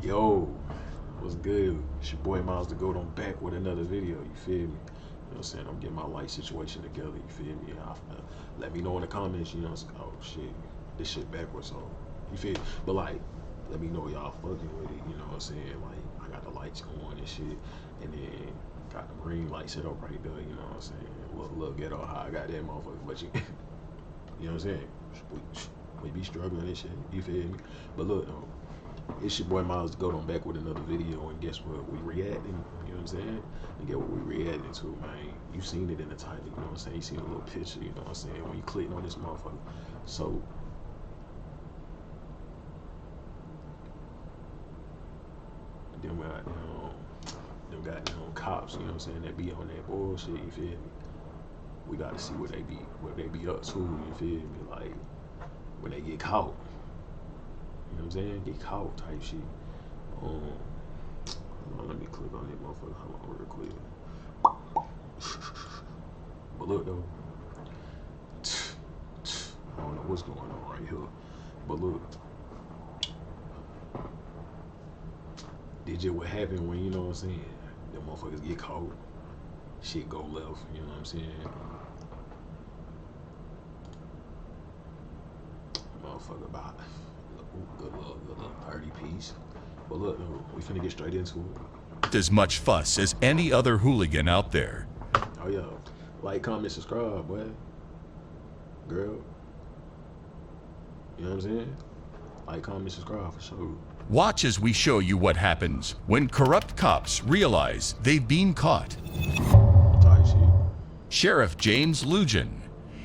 Yo, what's good? It's your boy Miles the Goat. I'm back with another video. You feel me? You know what I'm saying? I'm getting my life situation together. You feel me? Let me know in the comments. You know, oh shit, this shit backwards. So you feel me? But like, let me know y'all fucking with it. You know what I'm saying? Like, I got the lights going and shit, and then got the green light set up right there. You know what I'm saying? Look ghetto how I got that motherfucker. But you, you know what I'm saying? We be struggling and shit. You feel me? But look though. It's your boy Miles the Goat. I'm back with another video, and guess what? We reacting, you know what I'm saying? And get what we reacting to, man. You seen it in the title, you know what I'm saying? You seen a little picture, you know what I'm saying? When you click on this motherfucker. So, them goddamn cops, you know what I'm saying? That be on that bullshit, you feel me? We gotta see what they be up to, you feel me? Like, when they get caught. You know what I'm saying? Get caught type shit. Let me click on that motherfucker. Hold on real quick. But look though. I don't know what's going on right here. But look. This just what happened when, you know what I'm saying? Them motherfuckers get caught. Shit go left, you know what I'm saying? Motherfucker about good little 30 piece. But look, no, we finna get straight into it. As much fuss as any other hooligan out there. Oh yeah, like, comment, subscribe, boy. Girl. You know what I'm saying? Like, comment, subscribe for sure. Watch as we show you what happens when corrupt cops realize they've been caught. Type shit. Sheriff James Lujan.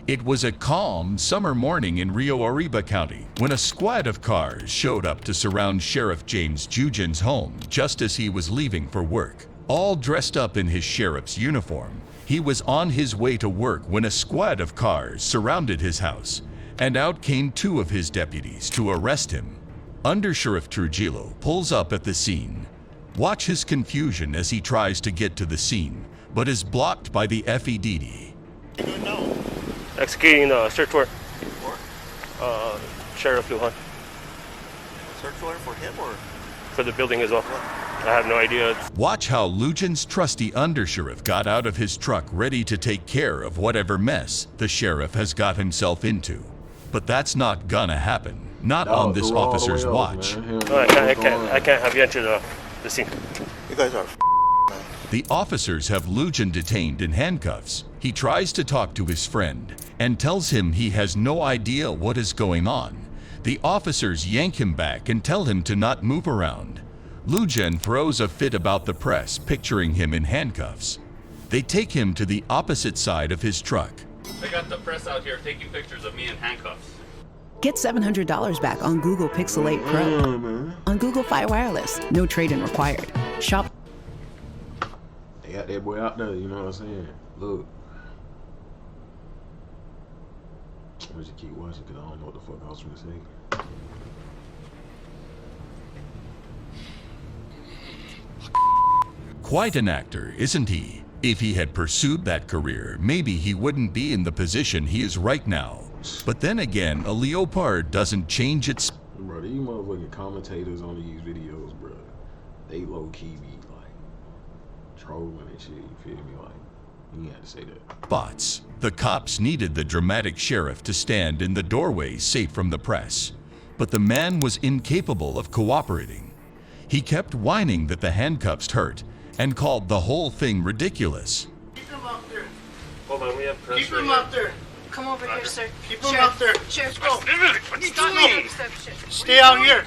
It was a calm summer morning in Rio Arriba County when a squad of cars showed up to surround Sheriff James Lujan's home just as he was leaving for work. All dressed up in his sheriff's uniform, he was on his way to work when a squad of cars surrounded his house, and out came two of his deputies to arrest him. Under Sheriff Trujillo pulls up at the scene. Watch his confusion as he tries to get to the scene, but is blocked by the FEDD. No. Executing search warrant. Sheriff Lujan. Search warrant for him or? For the building as well. I have no idea. Watch how Lujan's trusty undersheriff got out of his truck ready to take care of whatever mess the sheriff has got himself into. But that's not gonna happen. Not on this officer's watch. No, I can't have you enter the scene. You guys are man. The officers have Lujan detained in handcuffs. He tries to talk to his friend and tells him he has no idea what is going on. The officers yank him back and tell him to not move around. Lujan throws a fit about the press, picturing him in handcuffs. They take him to the opposite side of his truck. They got the press out here taking pictures of me in handcuffs. Get $700 back on Google Pixel 8 Pro. On Google Fi Wireless. No trade-in required. Shop. They got that boy out there, you know what I'm saying? Look. I'm gonna just keep watching because I don't know what the fuck I was gonna say. Quite an actor, isn't he? If he had pursued that career, maybe he wouldn't be in the position he is right now. But then again, a leopard doesn't change its... Bro, these motherfucking commentators on these videos, bro, they low-key be like trolling and shit, you feel me? Like, you ain't have to say that. spots. The cops needed the dramatic sheriff to stand in the doorway safe from the press. But the man was incapable of cooperating. He kept whining that the handcuffs hurt and called the whole thing ridiculous. Keep him up there. Hold on, we have press. Keep him up there. Come over here, sir. Keep him up there. Sheriff, Let's go. What are you stop, doing? Stay out here.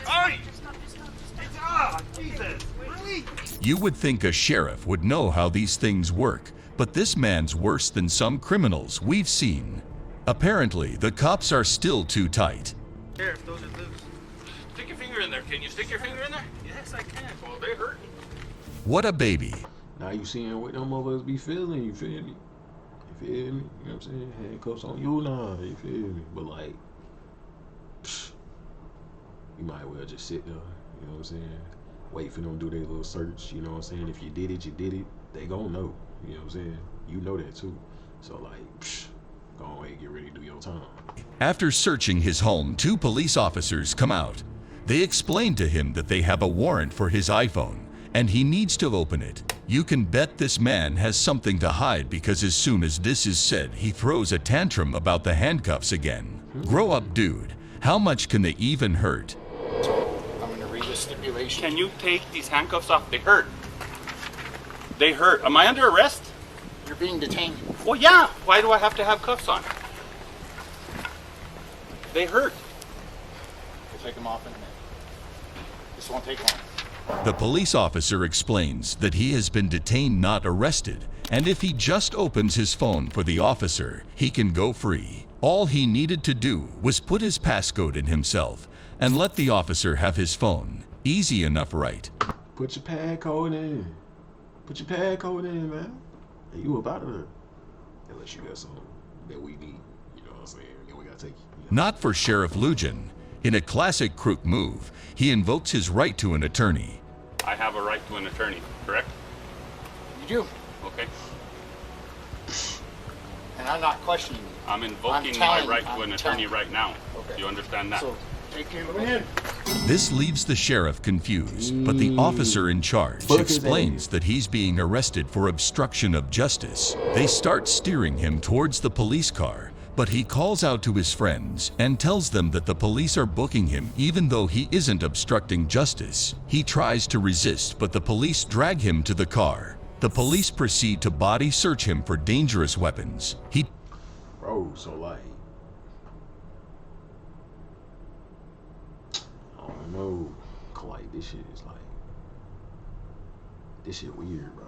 Ah, Jesus. Really? You would think a sheriff would know how these things work, but this man's worse than some criminals we've seen. Apparently, the cops are still too tight. Sheriff, those are loose. Stick your finger in there. Can you stick your finger in there? Yes, I can. Well, they hurt. What a baby. Now you seeing what them motherfuckers be feeling, you feel me? You feel me? You know what I'm saying? Handcuffs on you now, you feel me? But like, you might well just sit there, you know what I'm saying? Wait for them to do their little search, you know what I'm saying? If you did it, you did it. They gonna know, you know what I'm saying? You know that too. So like, go ahead, get ready to do your time. After searching his home, two police officers come out. They explain to him that they have a warrant for his iPhone, and he needs to open it. You can bet this man has something to hide, because as soon as this is said, he throws a tantrum about the handcuffs again. Grow up, dude. How much can they even hurt? So I'm going to read the stipulation. Can you take these handcuffs off? They hurt. They hurt. Am I under arrest? You're being detained. Well, yeah. Why do I have to have cuffs on? They hurt. We'll take them off in a minute. This won't take long. The police officer explains that he has been detained, not arrested, and if he just opens his phone for the officer, he can go free. All he needed to do was put his passcode in himself and let the officer have his phone. Easy enough, right? Put your pad code in. Put your pad code in, man. And you about to, unless you got something that we need. You know what I'm saying? Then we gotta take you. Not for Sheriff Lujan. In a classic crook move, he invokes his right to an attorney. I have a right to an attorney, correct? You do. Okay. And I'm not questioning you. I'm invoking telling my you, right to an I'm attorney telling right now. Okay. Do you understand that? So take him in. This leaves the sheriff confused, but the officer in charge Fuck his explains ass. that he's being arrested for obstruction of justice. They start steering him towards the police car, but he calls out to his friends and tells them that the police are booking him even though he isn't obstructing justice. He tries to resist, but the police drag him to the car. The police proceed to body search him for dangerous weapons. Bro, so like, I don't know, like this shit is like, this shit weird, bro.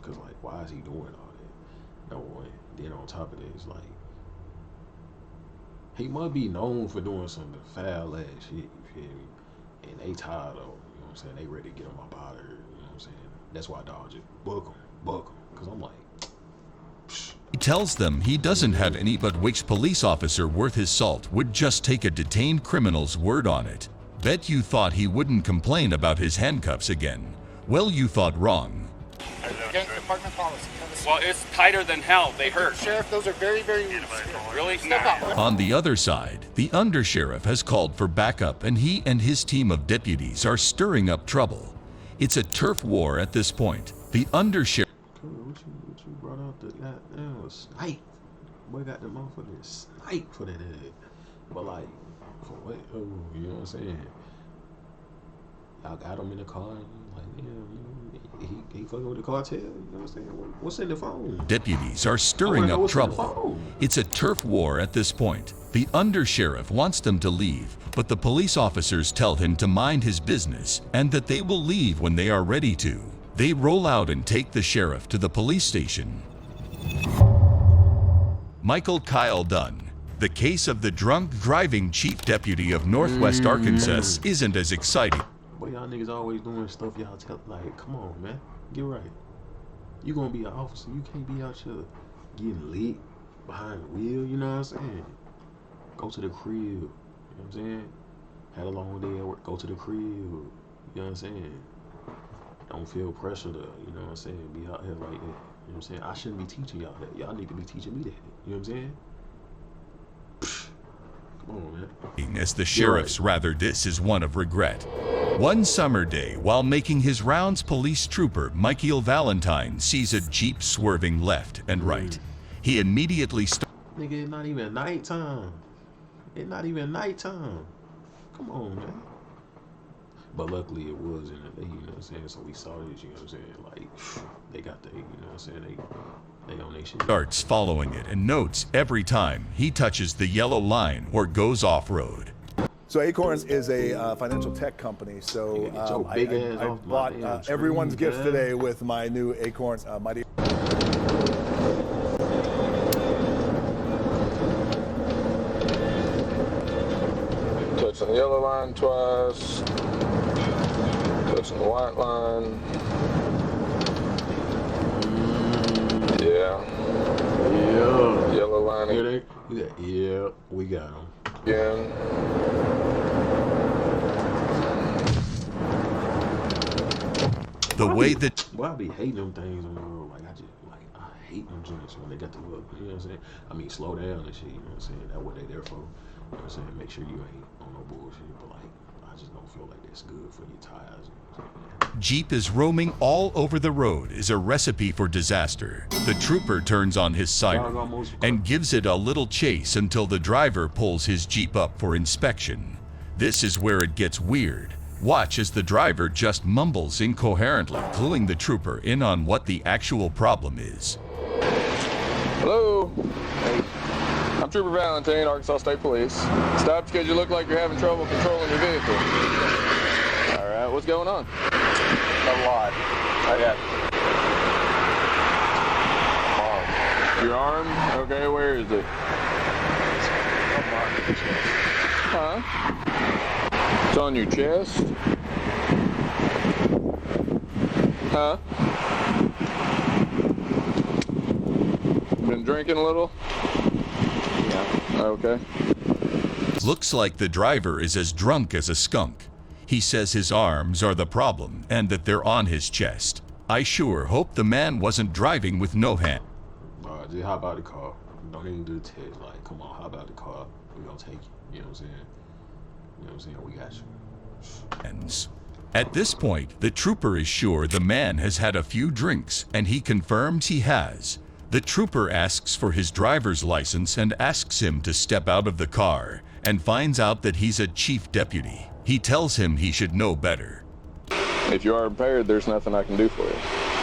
Cause like, why is he doing all that? No one. Then on top of that, it's like, he must be known for doing some foul ass shit. You feel me? And they tired of, you know what I'm saying? They ready to get him up out of here. You know what I'm saying? That's why Dodge it. Book him. Cause I'm like, He tells them he doesn't have any, but which police officer worth his salt would just take a detained criminal's word on it. Bet you thought he wouldn't complain about his handcuffs again. Well, you thought wrong. Against department policy. Well, it's tighter than hell. They hurt. Sheriff, those are very, very loose. Really? Step Nah. up. On the other side, the undersheriff has called for backup, and he and his team of deputies are stirring up trouble. It's a turf war at this point. The undersheriff what you brought out the goddamn snipe? Boy got the motherfucking snipe for that head. But like, for what? Oh, you know what I'm saying? Y'all got him in the car, and like, yeah, you know, he fucking with the cartel. You know what I'm saying? What's in the phone? deputies are I stirring wanna know up what's in the trouble. phone. It's a turf war at this point. The undersheriff wants them to leave, but the police officers tell him to mind his business and that they will leave when they are ready to. They roll out and take the sheriff to the police station. Michael Kyle Dunn. The case of the drunk driving chief deputy of Northwest Arkansas isn't as exciting. Boy, y'all niggas always doing stuff y'all tell, like, come on, man. Get right. You gonna be an officer. You can't be out here getting lit behind the wheel, you know what I'm saying? Go to the crib, you know what I'm saying? Had a long day at work, go to the crib, you know what I'm saying? Don't feel pressure to, you know what I'm saying, be out here like that. You know what I'm saying? I shouldn't be teaching y'all that. Y'all need to be teaching me that. You know what I'm saying? Come on, man. As the sheriff's rather this is one of regret. One summer day, while making his rounds, police trooper Michael Valentine sees a Jeep swerving left and right. He immediately Nigga, it's not even nighttime. It's not even nighttime. Come on, man. But luckily it was in the day, you know what I'm saying? So we saw this, you know what I'm saying? Like, they got the, you know what I'm saying? They on their shit. starts following it and notes every time he touches the yellow line or goes off-road. So Acorns is a financial tech company. So Get your big ass I off my bought damn screen, everyone's gift man. today with my new Acorns Mighty. Touching the yellow line twice. Touching the white line. Yeah. Yeah. Yellow line Here they, yeah, we got them. again. The way that Boy, I be hating them things on the road. Like, I hate them joints when they got the look. You know what I'm saying? I mean, slow down and shit. You know what I'm saying? That's what they there for. You know what I'm saying? Make sure you ain't on no bullshit. But like, I I just don't feel like that's good for your tires. Jeep is roaming all over the road is a recipe for disaster. The trooper turns on his siren and gives it a little chase until the driver pulls his Jeep up for inspection. This is where it gets weird. Watch as the driver just mumbles incoherently, cluing the trooper in on what the actual problem is. Hello? I'm Trooper Valentine, Arkansas State Police. Stopped because you look like you're having trouble controlling your vehicle. All right, what's going on? A lot. Your arm? Okay, where is it? Huh? It's on your chest? Huh? Been drinking a little? Yeah. Okay. Looks like the driver is as drunk as a skunk. He says his arms are the problem and that they're on his chest. I sure hope the man wasn't driving with no hand. Just hop out the car. Don't even do the test. Like, come on, hop out the car. We're gonna take you. You know what I'm saying? You know what I'm saying? We got you. At this point, the trooper is sure the man has had a few drinks, and he confirms he has. The trooper asks for his driver's license and asks him to step out of the car, and finds out that he's a chief deputy. He tells him he should know better. If you are impaired, there's nothing I can do for you.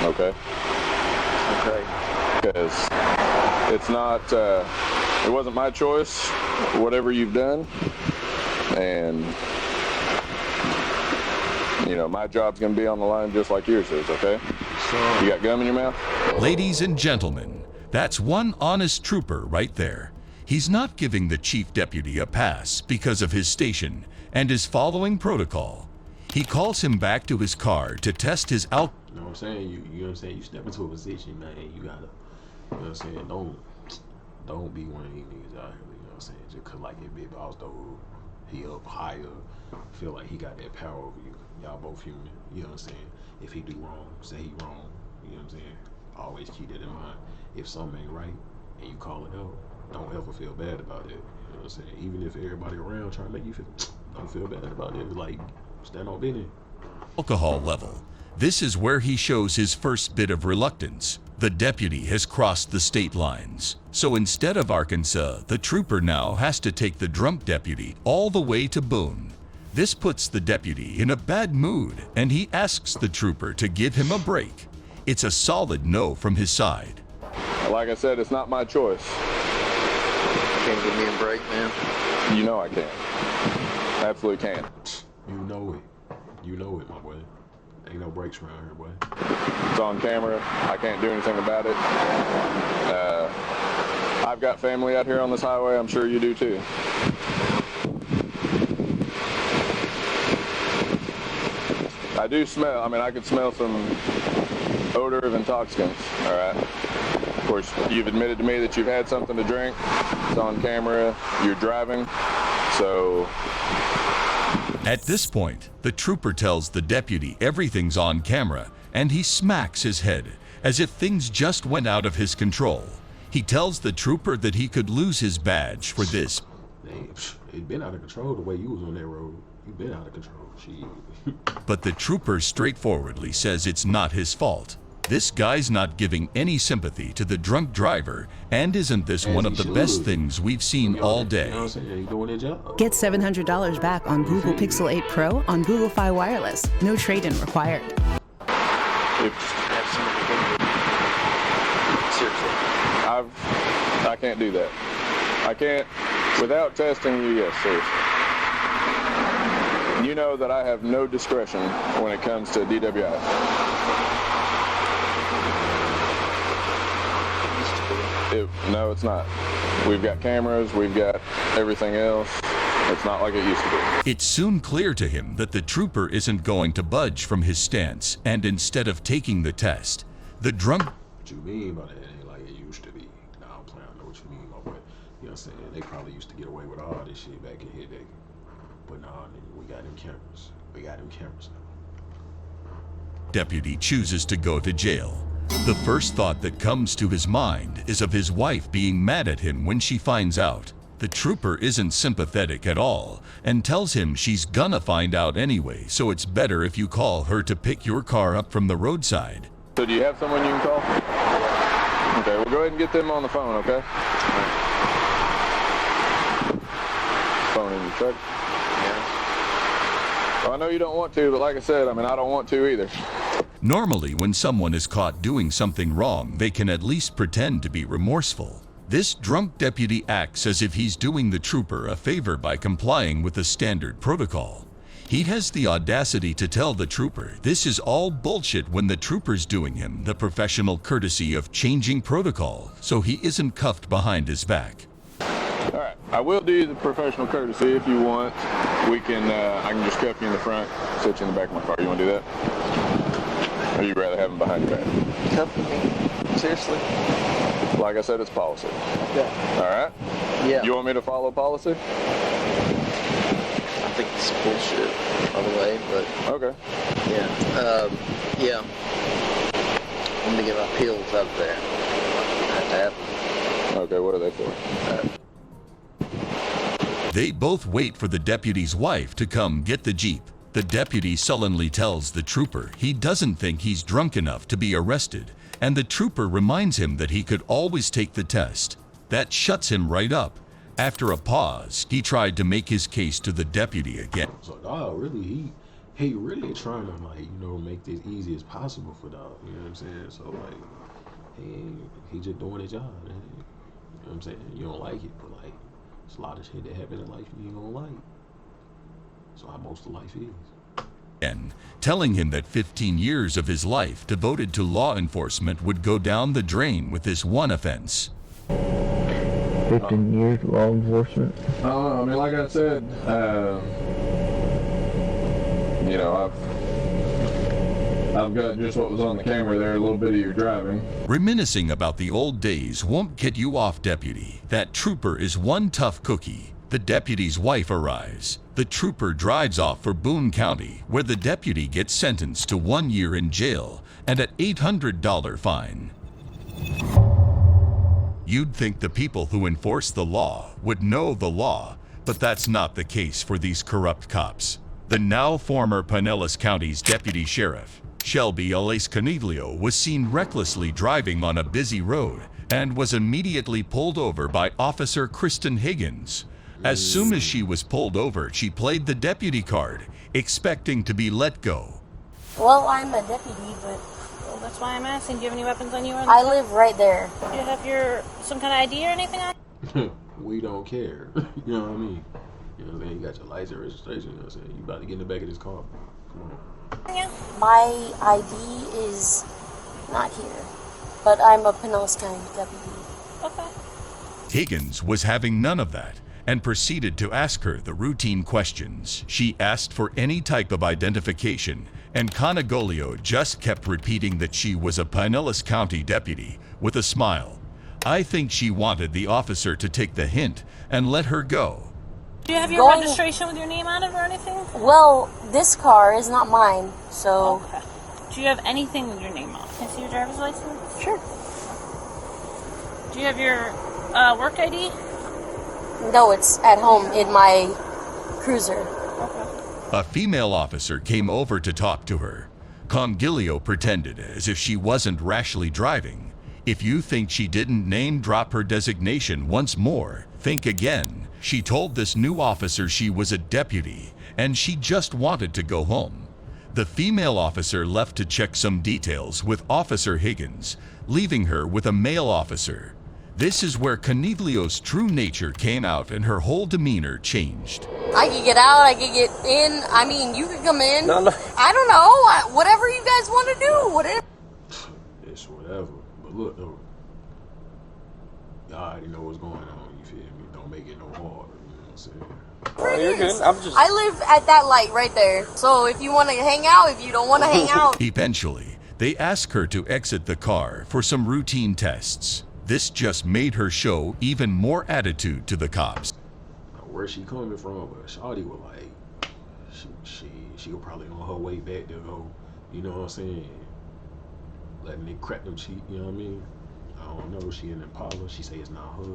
Okay? Okay. Because it's not, it wasn't my choice, whatever you've done. And, you know, my job's going to be on the line just like yours is, okay? You got gum in your mouth? Ladies and gentlemen, that's one honest trooper right there. He's not giving the chief deputy a pass because of his station and is following protocol. He calls him back to his car to test his alcohol. You know what I'm saying? You know what I'm saying? You step into a position, man, you gotta, you know what I'm saying? Don't be one of these niggas out here, you know what I'm saying? Just cause like it big boss though, he up higher, feel like he got that power over you. Y'all both human, you know what I'm saying? If he do wrong, say he wrong, you know what I'm saying? Always keep that in mind. If something ain't right and you call it out, don't ever feel bad about it. You know what I'm saying? Even if everybody around trying to make you feel, don't feel bad about it. Like, stand on business. Alcohol level. This is where he shows his first bit of reluctance. The deputy has crossed the state lines. So instead of Arkansas, the trooper now has to take the drunk deputy all the way to Boone. This puts the deputy in a bad mood, and he asks the trooper to give him a break. It's a solid no from his side. Like I said, it's not my choice. Can't give me a break, man. You know I can. Absolutely can. You know it. You know it, my boy. Ain't no breaks around here, boy. It's on camera. I can't do anything about it. I've got family out here on this highway. I'm sure you do too. I do smell. I mean, I could smell some odor of intoxicants. All right. Of course, you've admitted to me that you've had something to drink. It's on camera. You're driving. So. At this point, the trooper tells the deputy everything's on camera, and he smacks his head as if things just went out of his control. He tells the trooper that he could lose his badge for this. It been out of control the way you was on that road. You been out of control. But the trooper straightforwardly says it's not his fault. This guy's not giving any sympathy to the drunk driver, and isn't this one of the best things we've seen all day? You know what I'm saying? He doing their job. Get $700 back on Google Pixel 8 Pro on Google Fi Wireless. No trade-in required. I can't do that. I can't, without testing you, yes, seriously. You know that I have no discretion when it comes to DWI. No, it's not. We've got cameras, we've got everything else. It's not like it used to be. It's soon clear to him that the trooper isn't going to budge from his stance, and instead of taking the test, the drunk... What you mean by that? It ain't like it used to be. Nah, I'm playing. I know what you mean, my boy. You know what I'm saying? They probably used to get away with all this shit back in here. But nah, nigga, we got them cameras. We got them cameras now. Deputy chooses to go to jail. The first thought that comes to his mind is of his wife being mad at him when she finds out. The trooper isn't sympathetic at all and tells him she's gonna find out anyway, so it's better if you call her to pick your car up from the roadside. So do you have someone you can call? Okay, well go ahead and get them on the phone, okay? Phone in your truck? Yeah. Well, I know you don't want to, but like I said, I don't want to either. Normally, when someone is caught doing something wrong, they can at least pretend to be remorseful. This drunk deputy acts as if he's doing the trooper a favor by complying with the standard protocol. He has the audacity to tell the trooper this is all bullshit when the trooper's doing him the professional courtesy of changing protocol so he isn't cuffed behind his back. All right, I will do the professional courtesy if you want. I can just cuff you in the front, sit you in the back of my car. You want to do that? Or you'd rather have him behind your back? Cuff me. Seriously? Like I said, it's policy. Yeah. All right? Yeah. You want me to follow policy? I think it's bullshit, by the way, but... Okay. Yeah. Yeah. I'm gonna get my pills out of there. I have to have them. Okay, what are they for? They both wait for the deputy's wife to come get the Jeep. The deputy sullenly tells the trooper he doesn't think he's drunk enough to be arrested, and the trooper reminds him that he could always take the test. That shuts him right up. After a pause, he tried to make his case to the deputy again. So, dog, really, he really trying to, make this easy as possible for dog. You know what I'm saying? So, he just doing his job, man. You know what I'm saying? You don't like it, but, there's a lot of shit that happen in life you ain't gonna like. So how most of life is. And telling him that 15 years of his life devoted to law enforcement would go down the drain with this one offense. 15 years law enforcement? Like I said, I've got just what was on the camera there, a little bit of your driving. Reminiscing about the old days won't get you off, deputy. That trooper is one tough cookie. The deputy's wife arrives. The trooper drives off for Boone County, where the deputy gets sentenced to 1 year in jail and an $800 fine. You'd think the people who enforce the law would know the law, but that's not the case for these corrupt cops. The now former Pinellas County's deputy sheriff, Shelby Alace Coniglio, was seen recklessly driving on a busy road and was immediately pulled over by Officer Kristen Higgins. As soon as she was pulled over, she played the deputy card, expecting to be let go. Well, I'm a deputy, but... Well, that's why I'm asking. Do you have any weapons on you? I live right there. Do you have some kind of ID or anything on? We don't care. You know what I mean? You know what I'm saying? You got your license and registration. You know what I'm saying? You about to get in the back of this car. Come on. Yeah. My ID is not here, but I'm a Pinellas County deputy. Okay. Higgins was having none of that and proceeded to ask her the routine questions. She asked for any type of identification, and Coniglio just kept repeating that she was a Pinellas County deputy with a smile. I think she wanted the officer to take the hint and let her go. Do you have your registration with your name on it or anything? Well, this car is not mine, so... Okay. Do you have anything with your name on it? Can I see your driver's license? Sure. Do you have your work ID? No, it's at home in my cruiser. Okay. A female officer came over to talk to her. Coniglio pretended as if she wasn't rashly driving. If you think she didn't name drop her designation once more, think again. She told this new officer she was a deputy and she just wanted to go home. The female officer left to check some details with Officer Higgins, leaving her with a male officer. This is where Coniglio's true nature came out and her whole demeanor changed. I could get out, I could get in. I mean, you could come in. No. I don't know. Whatever you guys want to do. Whatever. It's whatever. But look, though. Y'all already know what's going on. You feel me? Don't make it no harder. You know what I'm saying? Oh, you're good. I live at that light right there. So if you want to hang out, if you don't want to hang out. Eventually, they ask her to exit the car for some routine tests. This just made her show even more attitude to the cops. Where she coming from, but Shawty was like, she was probably on her way back to go, you know what I'm saying, letting it crack them cheek, you know what I mean? I don't know, she in Impala, she say it's not hers,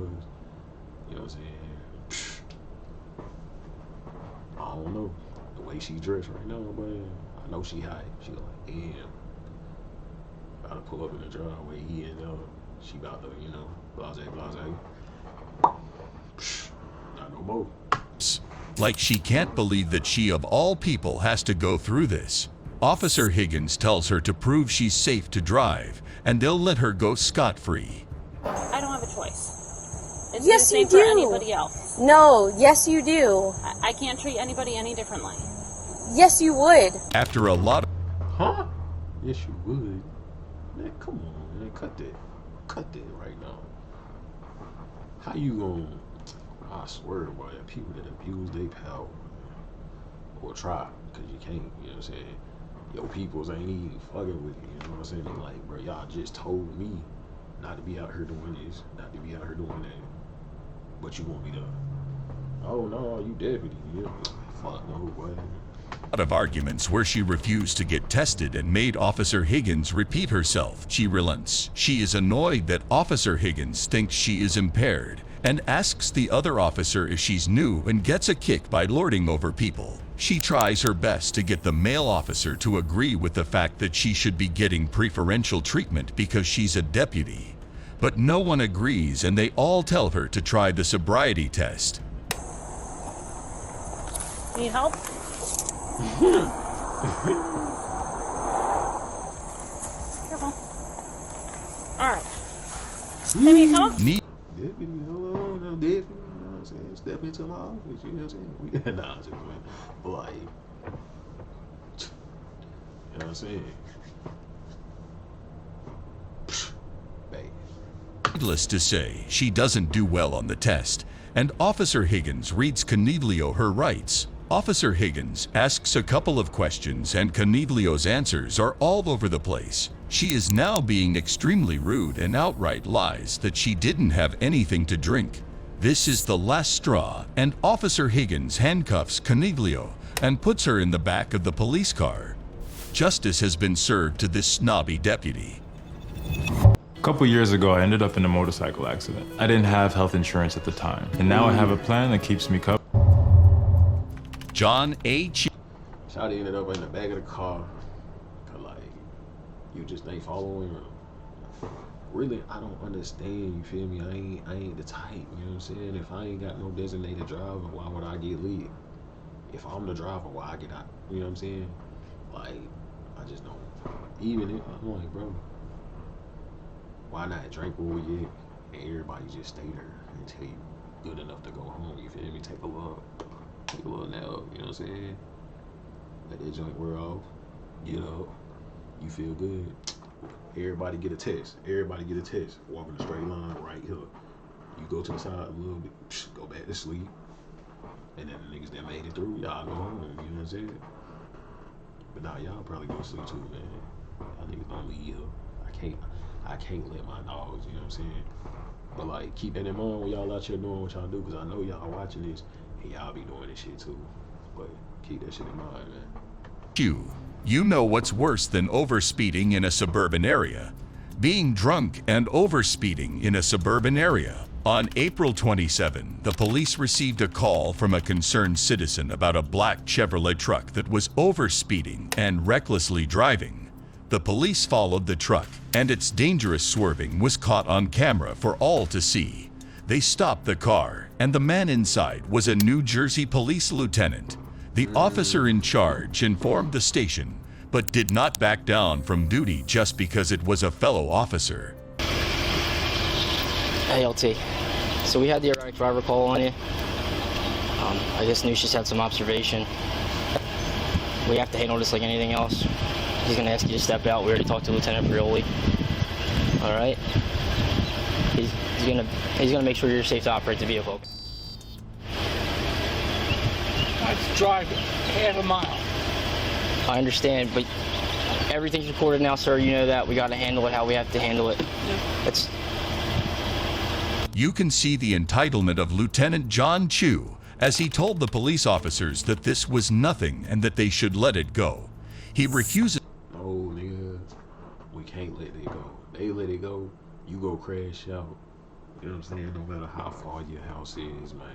you know what I'm saying? don't know. The way she dressed right now, but I know she high. She like, damn. About to pull up in the driveway. He and she about to, you know, blase. Not no more. Like she can't believe that she of all people has to go through this. Officer Higgins tells her to prove she's safe to drive, and they'll let her go scot-free. I don't have a choice. It's Yes, the same you for do. anybody else. No, yes, you do. I can't treat anybody any differently. Yes, you would. After a lot of... Huh? Yes, you would. Man, come on, man. Cut that right now. How you gonna... I swear, boy, people that abuse their power or try, because you can't, you know what I'm saying? Your peoples ain't even fucking with you, you know what I'm saying? They like, bro, y'all just told me not to be out here doing this, not to be out here doing that, but you want me to, oh no, you deputy, yeah, fuck no, boy. lot of arguments where she refused to get tested and made Officer Higgins repeat herself. She relents. She is annoyed that Officer Higgins thinks she is impaired and asks the other officer if she's new and gets a kick by lording over people. She tries her best to get the male officer to agree with the fact that she should be getting preferential treatment because she's a deputy. But no one agrees, and they all tell her to try the sobriety test. Need help? Careful. Alright. Maybe come up? Neat. Deputy, hold on, no deputy, you know what I'm saying? Step into my office, you know what I'm saying? Nah, just man. But like, you know what I'm saying? Needless to say, she doesn't do well on the test, and Officer Higgins reads Coniglio her rights. Officer Higgins asks a couple of questions, and Coniglio's answers are all over the place. She is now being extremely rude and outright lies that she didn't have anything to drink. This is the last straw, and Officer Higgins handcuffs Coniglio and puts her in the back of the police car. Justice has been served to this snobby deputy. A couple years ago, I ended up in a motorcycle accident. I didn't have health insurance at the time, and now I have a plan that keeps me covered. John A. Shawty ended up in the back of the car. Like, you just ain't following her. Really, I don't understand, you feel me? I ain't the type, you know what I'm saying? If I ain't got no designated driver, why would I get lit? If I'm the driver, why I get out? You know what I'm saying? Like, I just don't. Even if, I'm like, bro, why not drink where we at and everybody just stay there until you good enough to go home, you feel me? Take a little nap, you know what I'm saying? Let that joint wear off, get up, you feel good. Everybody get a test. Everybody get a test. Walk in a straight line right here. You go to the side a little bit, go back to sleep. And then the niggas that made it through, y'all go home, you know what I'm saying? But nah, y'all probably go to sleep too, man. Y'all niggas don't leave here. I can't let my dogs, you know what I'm saying? But like, keep that in mind when y'all out here doing what y'all do, because I know y'all watching this and y'all be doing this shit too. But keep that shit in mind, man. You know what's worse than overspeeding in a suburban area? Being drunk and overspeeding in a suburban area. On April 27, the police received a call from a concerned citizen about a black Chevrolet truck that was overspeeding and recklessly driving. The police followed the truck, and its dangerous swerving was caught on camera for all to see. They stopped the car, and the man inside was a New Jersey police lieutenant. The officer in charge informed the station, but did not back down from duty just because it was a fellow officer. Hey, LT. So we had the erratic driver call on you. I just knew she's had some observation. We have to handle this like anything else. He's gonna ask you to step out. We already talked to Lieutenant Prioli. All right. He's gonna make sure you're safe to operate the vehicle. Let's drive half a mile. I understand, but everything's recorded now, sir. You know that. We got to handle it how we have to handle it. You can see the entitlement of Lieutenant John Chu as he told the police officers that this was nothing and that they should let it go. He refuses. No, nigga, we can't let it go. They let it go, you go crash out. You know what I'm saying? No matter how far your house is, man.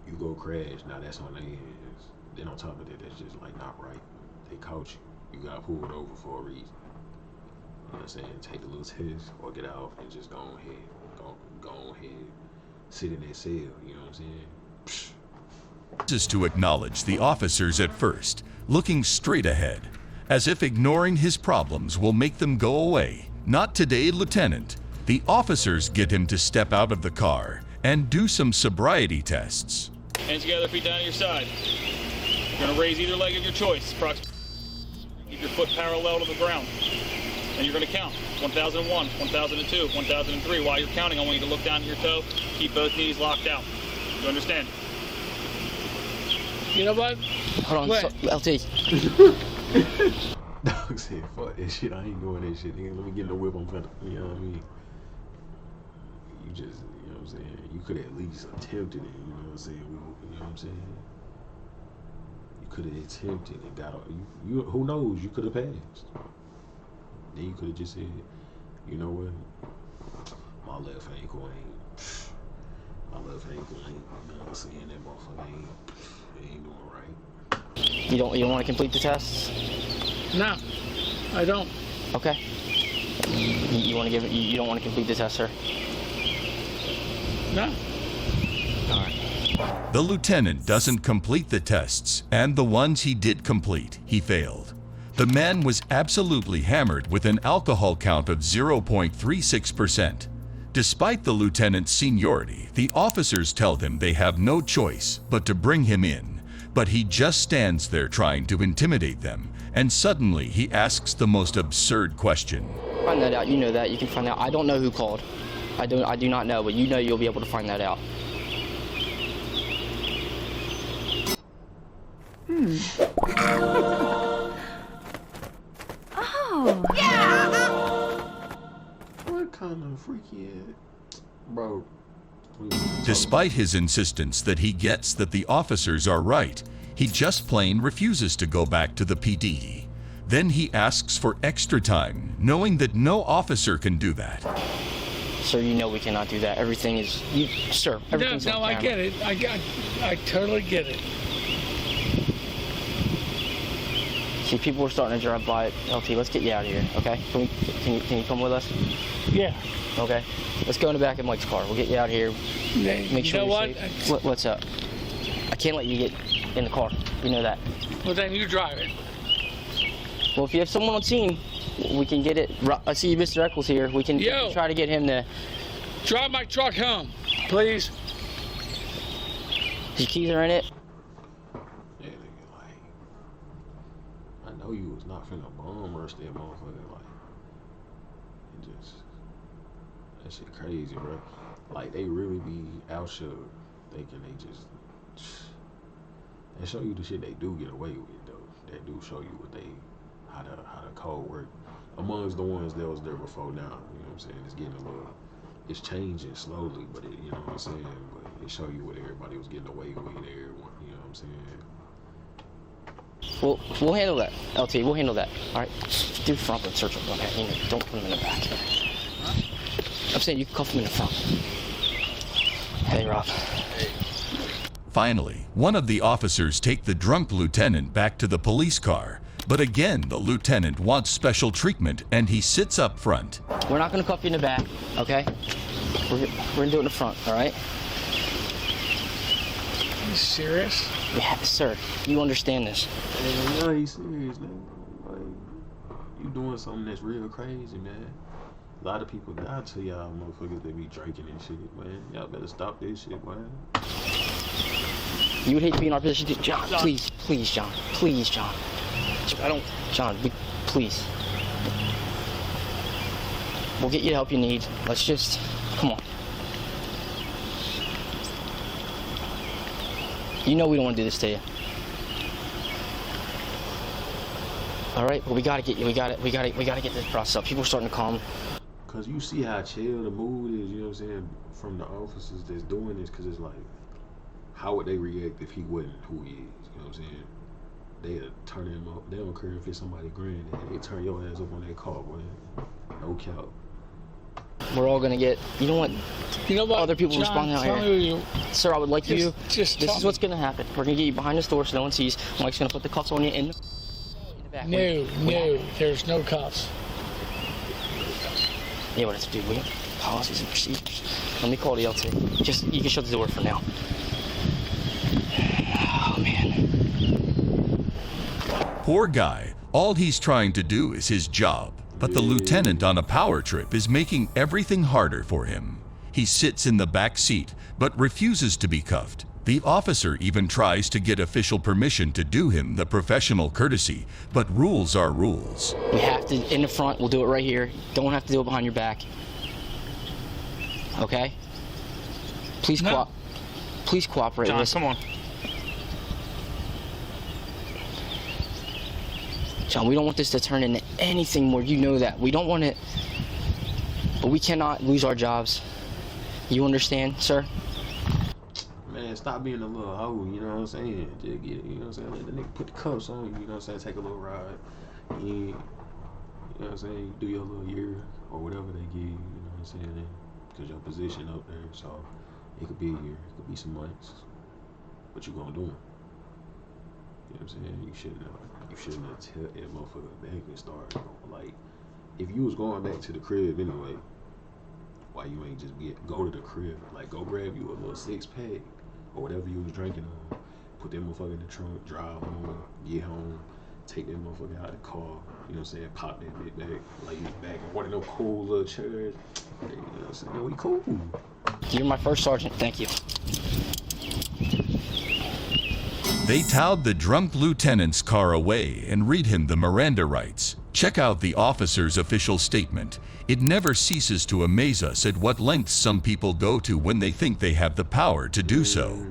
You go crash, now that's on their hands. Then on top of that, that's just like not right. They caught you. You got pulled over for a reason. You know what I'm saying? Take a little test or get out and just go ahead. Go ahead. Sit in that cell, you know what I'm saying? Is to acknowledge the officers at first, looking straight ahead, as if ignoring his problems will make them go away. Not today, Lieutenant. The officers get him to step out of the car and do some sobriety tests. Hands together, feet down at your side. You're gonna raise either leg of your choice. Keep your foot parallel to the ground. And you're gonna count. 1001, 1002, 1003. While you're counting, I want you to look down at your toe. Keep both knees locked out. You understand? You know what? Hold on, LT. Dog said, fuck that shit. I ain't doing that shit. Nigga, let me get in the whip on front. You know what I mean? You just, you know what I'm saying? You could at least attempted it. You know what I'm saying? You know what I'm saying? You could have attempted and got. You who knows? You could have passed. Then you could have just said, you know what? My left ankle ain't. My left ankle ain't. You know what I'm saying? That motherfucker ain't doing right. You don't want to complete the tests? No, I don't. Okay. You want to give it? You don't want to complete the test, sir? No. All right. The lieutenant doesn't complete the tests, and the ones he did complete, he failed. The man was absolutely hammered with an alcohol count of 0.36%. Despite the lieutenant's seniority, the officers tell him they have no choice but to bring him in. But he just stands there trying to intimidate them, and suddenly he asks the most absurd question. Find that out. You know that. You can find out. I don't know who called. I do not know, but you know you'll be able to find that out. Oh. Yeah. What kind of freaky ass, bro? Despite his insistence that he gets that the officers are right, he just plain refuses to go back to the PD. Then he asks for extra time, knowing that no officer can do that. Sir, you know we cannot do that. Everything is, sir, everything's No, on I camera. get it. I totally get it. See, people are starting to drive by. LT, let's get you out of here, okay? Can you come with us? Yeah. Okay. Let's go in the back of Mike's car. We'll get you out of here. Make sure You know you're what? safe. What's up? I can't let you get in the car. You know that. Well, then you drive it. Well, if you have someone on scene, we can get it. I see Mr. Eccles here. We can try to get him to drive my truck home, please. His keys are in it. Yeah, nigga, like, I know you was not finna bomb rush that motherfucker, like, it just, that shit crazy, bro. Like, they really be outshook, thinking they just, they show you the shit they do get away with, though. They do show you what they, how the code work. Amongst the ones that was there before now, you know what I'm saying? It's getting a little, it's changing slowly, but it, you know what I'm saying? But it show you what everybody was getting away with, everyone, you know what I'm saying? We'll handle that, LT. We'll handle that. All right. Do front and search them. Okay. Don't put them in the back. I'm saying you can cuff them in the front. Hey, Rob. Finally, one of the officers take the drunk lieutenant back to the police car. But again, the lieutenant wants special treatment, and he sits up front. We're not going to cuff you in the back, okay? We're going to do it in the front, all right? Are you serious? Yeah, sir. You understand this. Yeah, he's serious, man. Like, you doing something that's real crazy, man. A lot of people die to y'all motherfuckers that be drinking and shit, man. Y'all better stop this shit, man. You would hate to be in our position too. John, please, John. Please, John. John, please. We'll get you the help you need. Let's just, come on. You know we don't want to do this to you. All right, but we gotta get you. We gotta get this process up. People are starting to calm. Cause you see how chill the mood is, you know what I'm saying, from the officers that's doing this. Cause it's like, how would they react if he wasn't who he is? You know what I'm saying? They'll turn him up. They don't care if it's somebody granddad. They turn your ass up on that car, boy. No cap. We're all gonna get. You know what? You know what? Other people John, responding out tell here. me Sir, I would like you. Just This tell is what's me. gonna happen. We're gonna get you behind this door so no one sees. Mike's gonna put the cuffs on you in the back. No, there's no cuffs. Yeah, what it's do. We have policies and procedures. Let me call the LT. Just you can shut the door for now. Oh man. Poor guy. All he's trying to do is his job. But the lieutenant on a power trip is making everything harder for him. He sits in the back seat, but refuses to be cuffed. The officer even tries to get official permission to do him the professional courtesy, but rules are rules. We have to in the front. We'll do it right here. Don't have to do it behind your back. Okay? Please please cooperate John, with us. come on. John, we don't want this to turn into anything more. You know that. We don't want it, but we cannot lose our jobs. You understand, sir? Man, stop being a little hoe, you know what I'm saying? Just get it, you know what I'm saying? Let the nigga put the cuffs on you, you know what I'm saying? Take a little ride. You know what I'm saying? You do your little year or whatever they give you, you know what I'm saying? Because your position up there, so it could be a year, it could be some months. But you gonna do them. You know what I'm saying? You shouldn't have tell that motherfucker back and start, like, if you was going back to the crib anyway, why you ain't just go to the crib, like go grab you a little 6-pack or whatever you was drinking on, put that motherfucker in the trunk, drive home, get home, take that motherfucker out of the car, you know what I'm saying, pop that bit back, like you back in one of them cool little chairs, you know what I'm saying, we cool. You're my first sergeant, thank you. They towed the drunk lieutenant's car away and read him the Miranda rights. Check out the officer's official statement. It never ceases to amaze us at what lengths some people go to when they think they have the power to do so.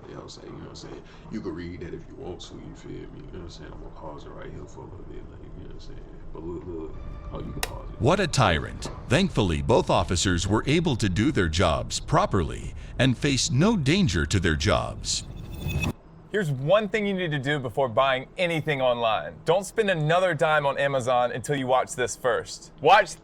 Yeah, I'm saying, you know what I'm saying? You can read that if you want to, you feel me? You know what I'm saying? I'm gonna pause it right here for a little bit, like, you know what I'm saying? But look, oh, you can pause it. What a tyrant. Thankfully, both officers were able to do their jobs properly and faced no danger to their jobs. Here's one thing you need to do before buying anything online. Don't spend another dime on Amazon until you watch this first. Watch.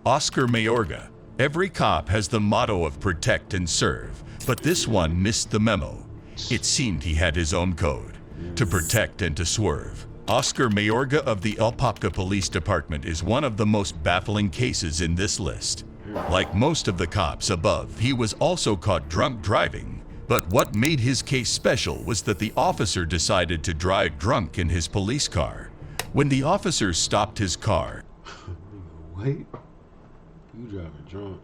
Oscar Mayorga. Every cop has the motto of protect and serve, but this one missed the memo. It seemed he had his own code, to protect and to swerve. Oscar Mayorga of the Apopka Police Department is one of the most baffling cases in this list. Like most of the cops above, he was also caught drunk driving. But what made his case special was that the officer decided to drive drunk in his police car. When the officer stopped his car, Wait, you driving drunk.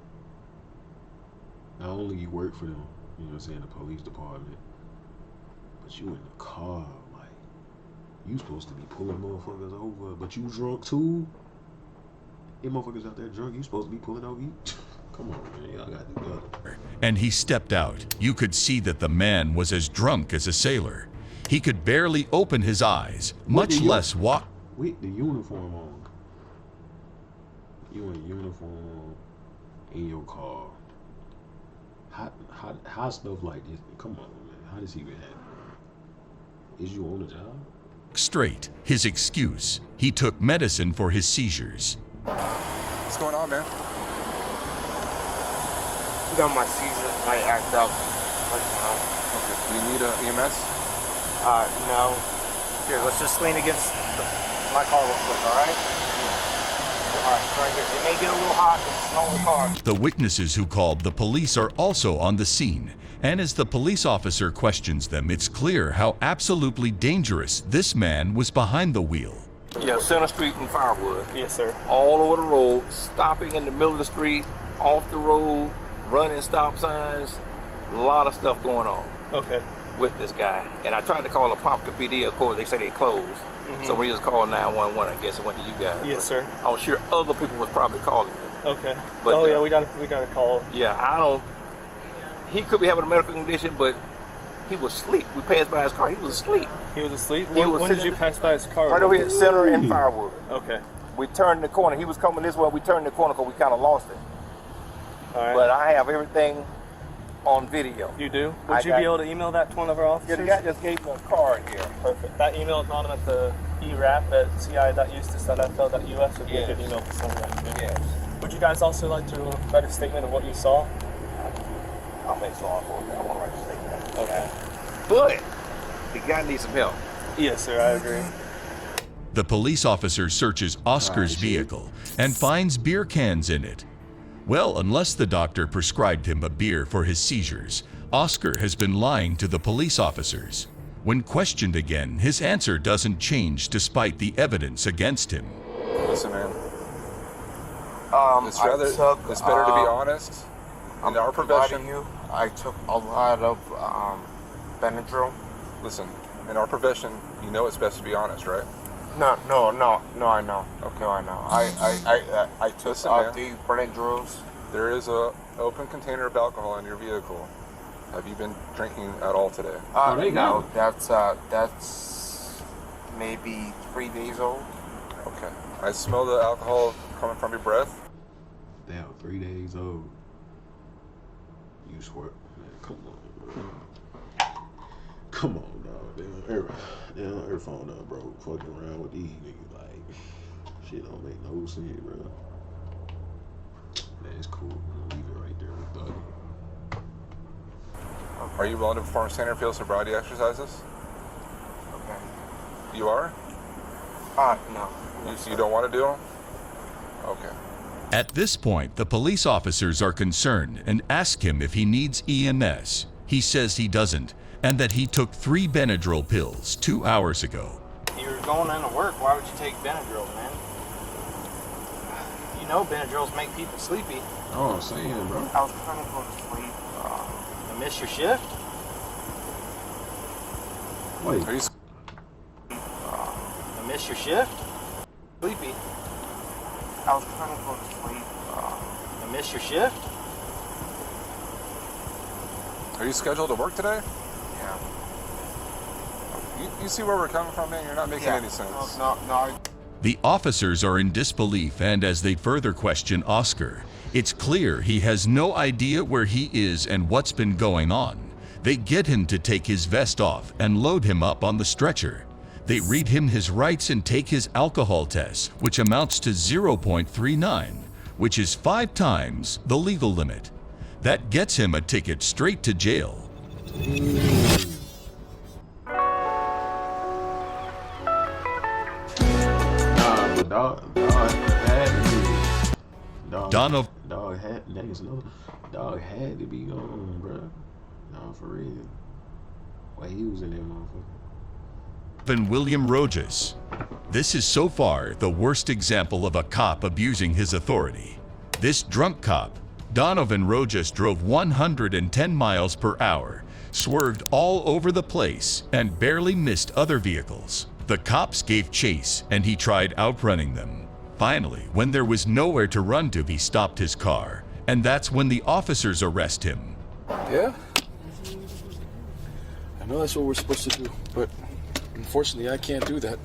Not only you work for them, you know what I'm saying, the police department, but you in the car, like, you supposed to be pulling motherfuckers over, but you drunk too? Them motherfuckers out there drunk, you supposed to be pulling over you? Come on, man, y'all gotta do better. and he stepped out, you could see that the man was as drunk as a sailor. He could barely open his eyes, much less walk. With the uniform on. You in uniform, in your car. How stuff like this? Come on, man. How does he even happen? Is you on the job? Straight. His excuse, he took medicine for his seizures. What's going on, man? I got my seizures. I act up. Okay. Do you need a EMS? No. Here, let's just lean against my car real quick, all right? All right, right here. It may get a little hot in the smaller car. The witnesses who called the police are also on the scene, and as the police officer questions them, it's clear how absolutely dangerous this man was behind the wheel. Yeah, Center Street and Firewood. Yes, sir. All over the road, stopping in the middle of the street, off the road, running stop signs, a lot of stuff going on. Okay. With this guy. And I tried to call the Apopka PD, of course, they say they closed. So we just called 911, I guess, and went to you guys. Yes, sir. I was sure other people was probably calling you. Okay. But, yeah, we got a call. Yeah, he could be having a medical condition, but he was asleep. We passed by his car, he was asleep. He was asleep? When did you pass by his car? Right over here at Center and Firewood. Okay. We turned the corner. He was coming this way. We turned the corner because we kind of lost it. All right. But I have everything on video. You do? Would you be able to email that to one of our Yeah, officers? the guy just gave me a card here. Perfect. That email is on at the erap@ci.eustis.fl.us would be a good email to send that to. Yes. Would you guys also like to write a statement of what you saw? I'll make some offer. I want to write a statement. Okay. But the guy needs some help. Yes, sir, I agree. The police officer searches Oscar's vehicle and finds beer cans in it. Well, unless the doctor prescribed him a beer for his seizures, Oscar has been lying to the police officers. When questioned again, his answer doesn't change despite the evidence against him. Listen, man. It's I better to be honest. In our profession, I took a lot of Benadryl. listen, in our profession, you know it's best to be honest, right? No, I know. Okay. No, I know. I took Listen, man. the Benadryls. There is a open container of alcohol in your vehicle. Have you been drinking at all today? No, that's maybe 3 days old. Okay. I smell the alcohol coming from your breath. Damn, 3 days old. You swear, man, come on, bro. Come on, dog. Damn, earphone up, bro. Fucking around with these niggas, like, shit don't make no sense, bro. Man, it's cool. Leave it right there with Doug. Are you willing to perform standard field sobriety exercises? Okay. You are? No. You don't want to do them? Okay. At this point, the police officers are concerned and ask him if he needs EMS. He says he doesn't, and that he took 3 Benadryl pills 2 hours ago. You're going into work. Why would you take Benadryl, man? You know Benadryls make people sleepy. Oh, I'm saying, bro. I was trying to go to sleep. I missed your shift. Wait. Are you? I missed your shift. Sleepy. I was trying to go to sleep. I missed your shift. Are you scheduled to work today? Yeah. You see where we're coming from, man? You're not making any sense. No. The officers are in disbelief, and as they further question Oscar, it's clear he has no idea where he is and what's been going on. They get him to take his vest off and load him up on the stretcher. They read him his rights and take his alcohol test, which amounts to 0.39, which is 5 times the legal limit. That gets him a ticket straight to jail. Dog had to be. Dog had to be gone, bro. Nah, for real. Why he was in there, motherfucker. And William Rojas. This is so far the worst example of a cop abusing his authority. This drunk cop, Donovan Rojas, drove 110 miles per hour, swerved all over the place, and barely missed other vehicles. The cops gave chase, and he tried outrunning them. Finally, when there was nowhere to run to, he stopped his car, and that's when the officers arrest him. Yeah? I know that's what we're supposed to do, but unfortunately I can't do that.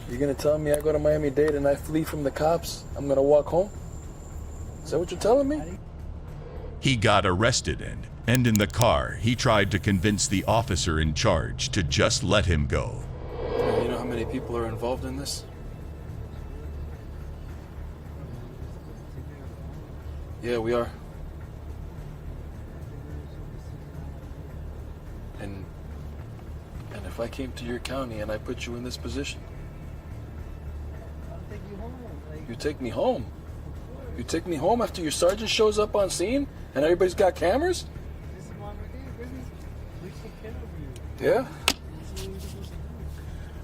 You're gonna tell me I go to Miami-Dade and I flee from the cops? I'm gonna walk home? Is that what you're telling me? He got arrested, and in the car, he tried to convince the officer in charge to just let him go. You know how many people are involved in this? Yeah, we are. And if I came to your county and I put you in this position, you take me home. You take me home after your sergeant shows up on scene and everybody's got cameras? Yeah?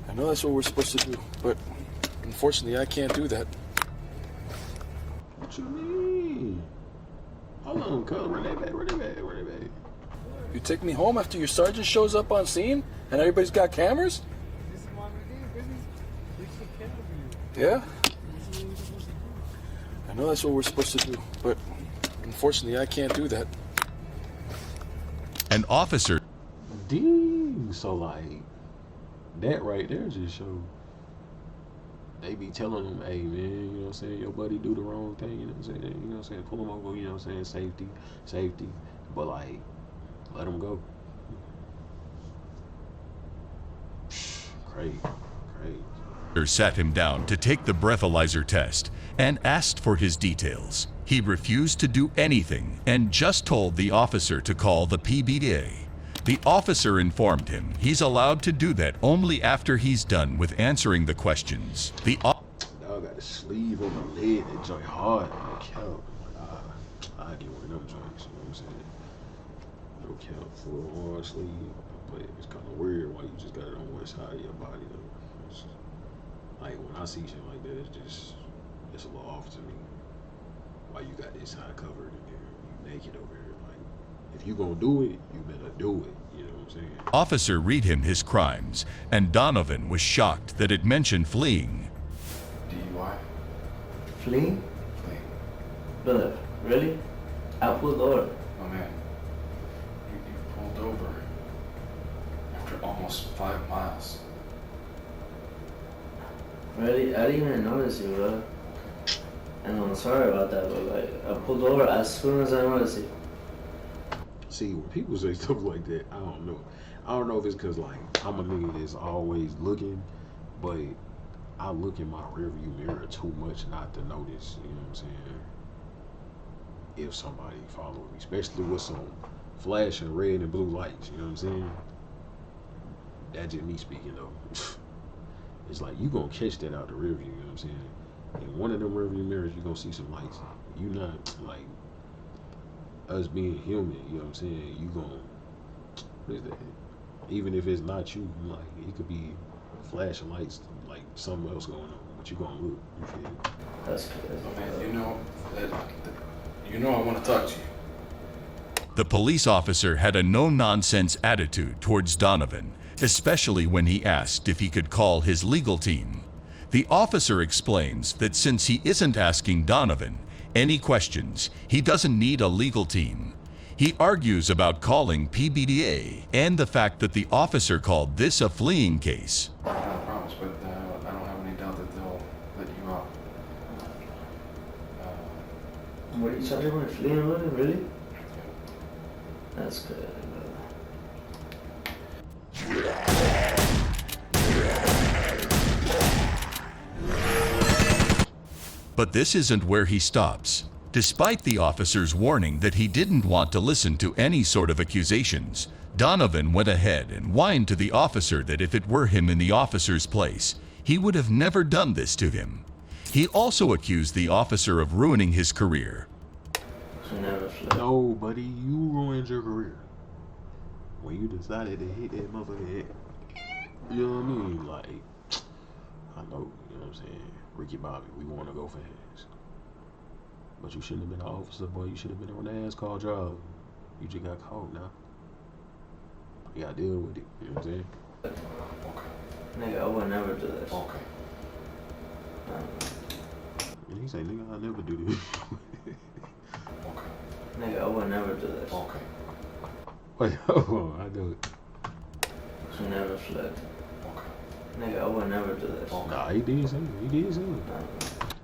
I know that's what we're supposed to do, but unfortunately I can't do that. What you mean? Hold on, cuz. Run that back. You take me home after your sergeant shows up on scene and everybody's got cameras? Yeah? I know that's what we're supposed to do, but unfortunately I can't do that. An officer. Dang, so like, that right there just showed they be telling them, hey man, you know what I'm saying, your buddy do the wrong thing, you know what I'm saying, you know what I'm saying, pull him over, you know what I'm saying, safety, but like, let him go. Crazy. Sat him down to take the breathalyzer test and asked for his details. He refused to do anything and just told the officer to call the PBDA. The officer informed him he's allowed to do that only after he's done with answering the questions. Dog got the sleeve on my leg, that joint hard, no cap. I get one of them joints, you know what I'm saying? No cap, full hard sleeve, but it's kind of weird why you just got it on one side of your body though. It's, like when I see shit like that, it's a little off to me. Why you got this side covered and you naked over here? Like, if you gonna do it, you better do it. You know what I'm saying? Officer read him his crimes, and Donovan was shocked that it mentioned fleeing. DUI. Fleeing? Fleeing. Brother, really? I pulled over. Oh man, you pulled over after almost 5 miles. Really? I didn't even notice you, bro. And I'm sorry about that, but like, I pulled over as soon as I noticed you. See, when people say stuff like that, I don't know. I don't know if it's because, like, I'm a nigga that's always looking, but I look in my rearview mirror too much not to notice, you know what I'm saying, if somebody following me, especially with some flashing red and blue lights, you know what I'm saying? That's just me speaking, though. It's like, you gonna catch that out the rearview, you know what I'm saying? In one of them rearview mirrors, you gonna see some lights. You not, like, us being human, you know what I'm saying? You gonna, what is that? Even if it's not you, like, it could be flashing lights, like something else going on, but you gonna look, you feel me? That's good. Oh man, you know I want to talk to you. The police officer had a no-nonsense attitude towards Donovan, especially when he asked if he could call his legal team. The officer explains that since he isn't asking Donovan any questions, he doesn't need a legal team. He argues about calling PBDA and the fact that the officer called this a fleeing case. I promise, but I don't have any doubt that they'll let you out. What are you talking about? Fleeing with it? Really? That's good. But this isn't where he stops. Despite the officer's warning that he didn't want to listen to any sort of accusations, Donovan went ahead and whined to the officer that if it were him in the officer's place, he would have never done this to him. He also accused the officer of ruining his career. No, buddy, you ruined your career when you decided to hit that motherfucker head. You know what I mean? Like, I know, you know what I'm saying? Ricky Bobby, we want to go fast. But you shouldn't have been an officer, boy. You should have been on the ass call job. You just got caught now. You gotta deal with it. You know what I'm saying? Okay. Nigga, I would never do this. Okay. And he say, nigga, I'll never do this. Okay. Nigga, I would never do this. Okay. Wait, hold on, I do it. I never fled. Okay. Nigga, I would never do this. Nah, he did say it. He did say it.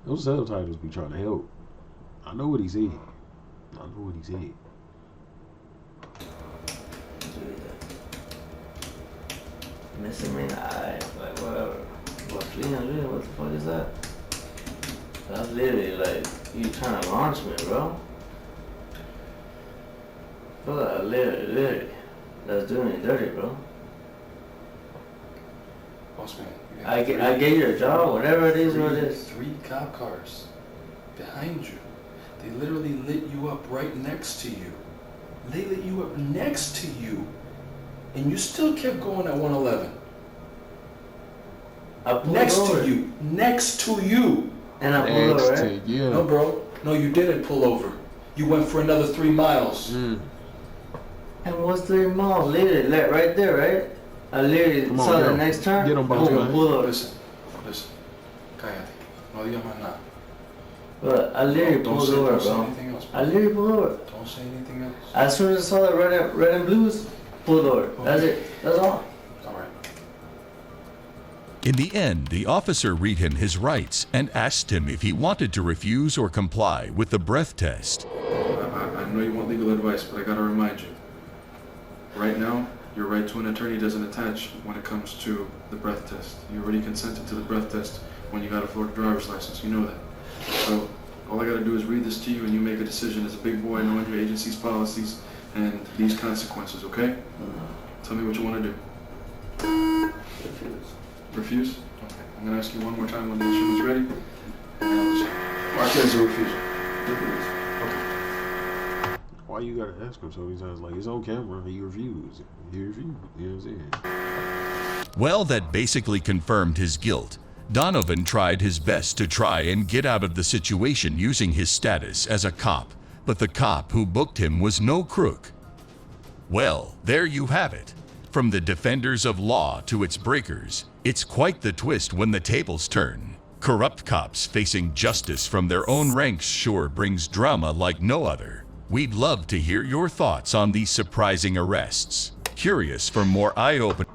Those subtitles be trying to help. I know what he said. I know what he said. Missing me in the eye, like whatever. But fleeing, really, what the fuck is that? That's literally like you trying to launch me, bro. Feel like literally, that's doing me dirty, bro. Boss man, I gave you a job, whatever it is, what it is. 3 cop cars behind you. They literally lit you up right next to you. They lit you up next to you, and you still kept going at 111. Next over. to you. Next to you. And I pulled over, right? Yeah. No, bro. No, you didn't pull over. You went for another 3 miles. And what's 3 miles? Literally, like, right there, right? I literally Come on, saw get the him. next turn. Get him, boss boom, man. pull over. Listen. Cállate. No digas más nada. But I literally Don't pulled say- over, don't say bro. anything else, bro. I literally pulled over. Don't say anything else. As soon as I saw the red and blues, pulled over. That's it. That's all. All right. In the end, the officer read him his rights and asked him if he wanted to refuse or comply with the breath test. I know you want legal advice, but I gotta remind you. Right now, your right to an attorney doesn't attach when it comes to the breath test. You already consented to the breath test when you got a Florida driver's license. You know that. So all I gotta do is read this to you and you make a decision as a big boy knowing your agency's policies and these consequences, okay? Tell me what you want to do. Refuse? Okay. I'm gonna ask you one more time when the instrument's ready. Mark it as a refusal. Okay. Why you gotta ask him so many times? Like, it's on camera. He refused. He refused. You know what I'm saying? Well, that basically confirmed his guilt. Donovan tried his best to try and get out of the situation using his status as a cop, but the cop who booked him was no crook. Well, there you have it. From the defenders of law to its breakers, it's quite the twist when the tables turn. Corrupt cops facing justice from their own ranks sure brings drama like no other. We'd love to hear your thoughts on these surprising arrests. Curious for more eye-opening.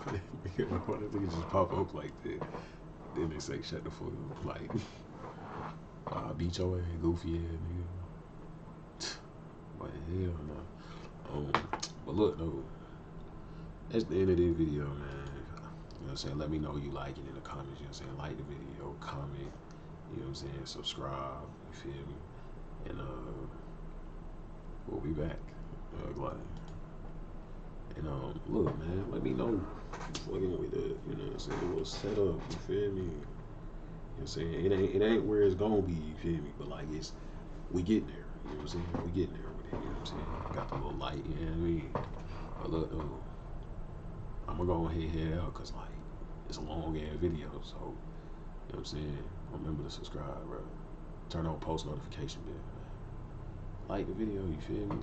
Why did they just pop up like that? Then they say, shut the fuck up. Like, beat your ass, goofy ass nigga. But hell no. But look, though. That's the end of this video, man. You know what I'm saying? Let me know you like it in the comments. You know what I'm saying? Like the video, comment. You know what I'm saying? Subscribe. You feel me? And we'll be back. And look, man, let me know. Fucking with the, you know what I'm saying? A little setup. You feel me? You know what I'm saying? It ain't where it's gonna be. You feel me? But like we getting there. You know what I'm saying? We getting there with it. You know what I'm saying? Got the little light. You know what I mean? But look, though. I'm gonna go ahead and head out because like it's a long ass video, so you know what I'm saying? Remember to subscribe, bro. Turn on post notification bell, man. Like the video, you feel me?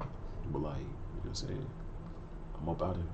But like, you know what I'm saying? I'm up out of here.